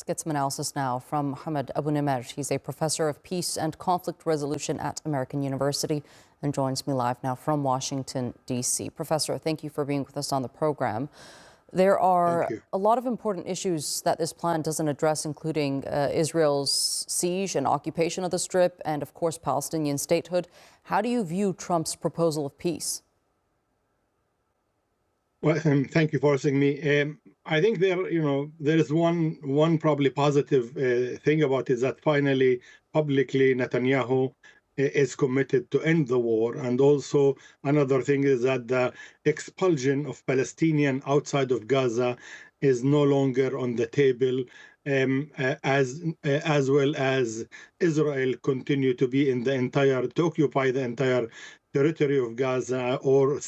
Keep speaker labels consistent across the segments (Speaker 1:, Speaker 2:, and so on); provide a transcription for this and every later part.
Speaker 1: get some analysis now from Mohammed Abu-Nimer. He's a professor of peace and conflict resolution at American University and joins me live now from Washington, D.C. Professor, thank you for being with us on the program. There are a lot of important issues that this plan doesn't address, including Israel's siege and occupation of the Strip and, of course, Palestinian statehood. How do you view Trump's proposal of peace?
Speaker 2: Well, thank you for asking me. I think there is one probably positive thing about it, is that finally, publicly, Netanyahu is committed to end the war. And also another thing is that the expulsion of Palestinians outside of Gaza is no longer on the table, as well as Israel continue to be to occupy the entire territory of Gaza or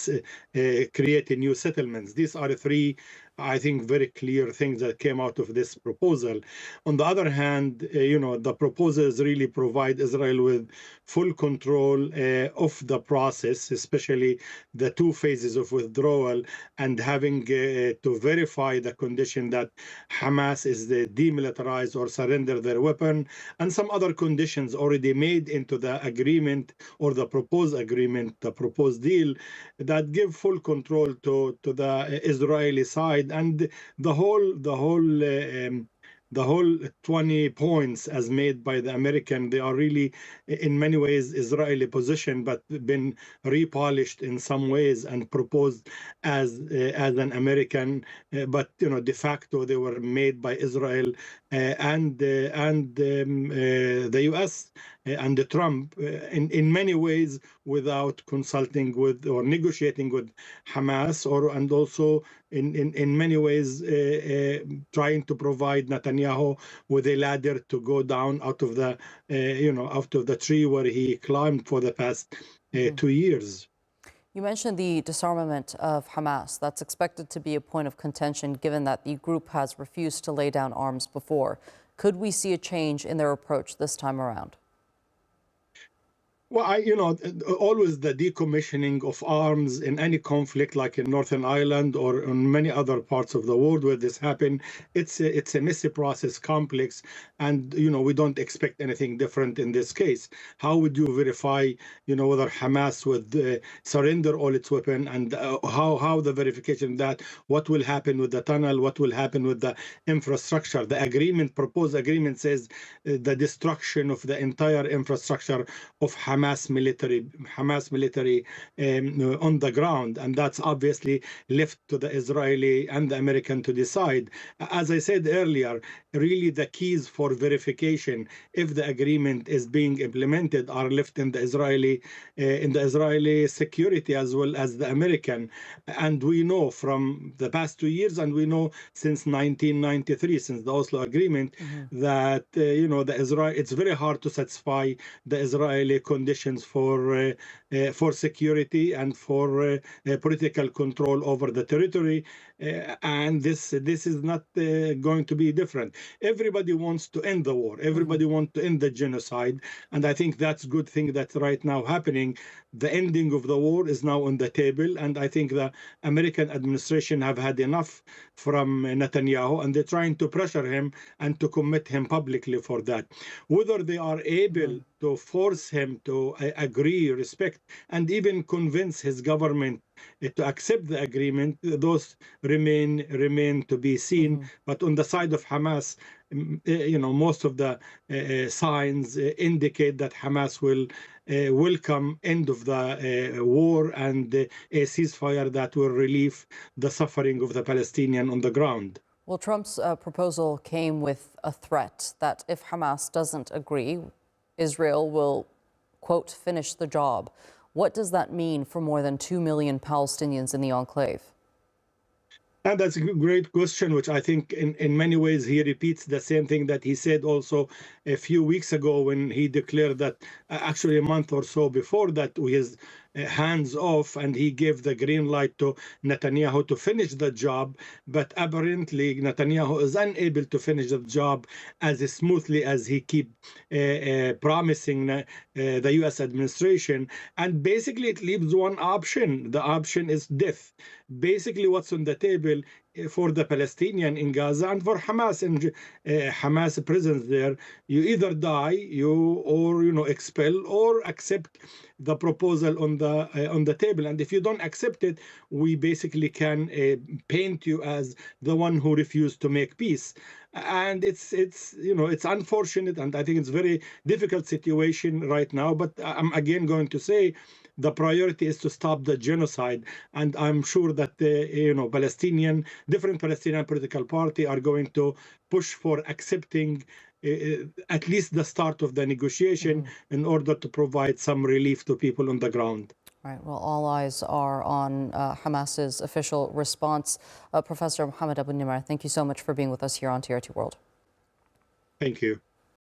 Speaker 2: create new settlements. These are three, I think, very clear things that came out of this proposal. On the other hand, the proposals really provide Israel with full control of the process, especially the two phases of withdrawal, and having to verify the condition that Hamas is demilitarized or surrender their weapon, and some other conditions already made into the agreement or the proposed agreement, the proposed deal, that give full control to the Israeli side. And the whole 20 points as made by the American, they are really in many ways Israeli position, but been repolished in some ways and proposed as an American, but de facto they were made by Israel and the US and Trump in many ways without consulting with or negotiating with Hamas, and also in many ways trying to provide Netanyahu with a ladder to go down out of the out of the tree where he climbed for the past 2 years.
Speaker 1: You mentioned the disarmament of Hamas. That's expected to be a point of contention given that the group has refused to lay down arms before. Could we see a change in their approach this time around?
Speaker 2: Well, always the decommissioning of arms in any conflict, like in Northern Ireland or in many other parts of the world where this happened, it's a messy process, complex, and we don't expect anything different in this case. How would you verify, whether Hamas would surrender all its weapon, and how the verification of that? What will happen with the tunnel? What will happen with the infrastructure? The proposed agreement says the destruction of the entire infrastructure of Hamas military on the ground, and that's obviously left to the Israeli and the American to decide. As I said earlier, really the keys for verification if the agreement is being implemented are left in the Israeli security as well as the American. And we know from the past 2 years, and we know since 1993, since the Oslo Agreement, that it's very hard to satisfy the Israeli conditions for security and for political control over the territory, and this is not going to be different. Everybody wants to end the war. Everybody wants to end the genocide, and I think that's a good thing that's right now happening. The ending of the war is now on the table, and I think the American administration have had enough from Netanyahu, and they're trying to pressure him and to commit him publicly for that. Whether they are able to force him to agree, respect, and even convince his government to accept the agreement, those remain to be seen. But on the side of Hamas, most of the signs indicate that Hamas will welcome end of the war and a ceasefire that will relieve the suffering of the Palestinians on the ground.
Speaker 1: Well, Trump's proposal came with a threat that if Hamas doesn't agree, Israel will, quote, finish the job. What does that mean for more than 2 million Palestinians in the enclave?
Speaker 2: And that's a great question, which I think in many ways he repeats the same thing that he said also a few weeks ago when he declared that actually a month or so before that, with his hands off, and he gave the green light to Netanyahu to finish the job. But apparently Netanyahu is unable to finish the job as smoothly as he keep promising the US administration. And basically it leaves one option. The option is death. Basically what's on the table for the Palestinian in Gaza and for Hamas and Hamas prisons there. You either die, or expel or accept the proposal on the table. And if you don't accept it, we basically can paint you as the one who refused to make peace. And it's unfortunate, and I think it's very difficult situation right now. But I'm again going to say, the priority is to stop the genocide, and I'm sure that different Palestinian political party are going to push for accepting at least the start of the negotiation in order to provide some relief to people on the ground.
Speaker 1: Right. Well, all eyes are on Hamas's official response. Professor Mohammed Abu-Nimer, thank you so much for being with us here on TRT World.
Speaker 2: Thank you.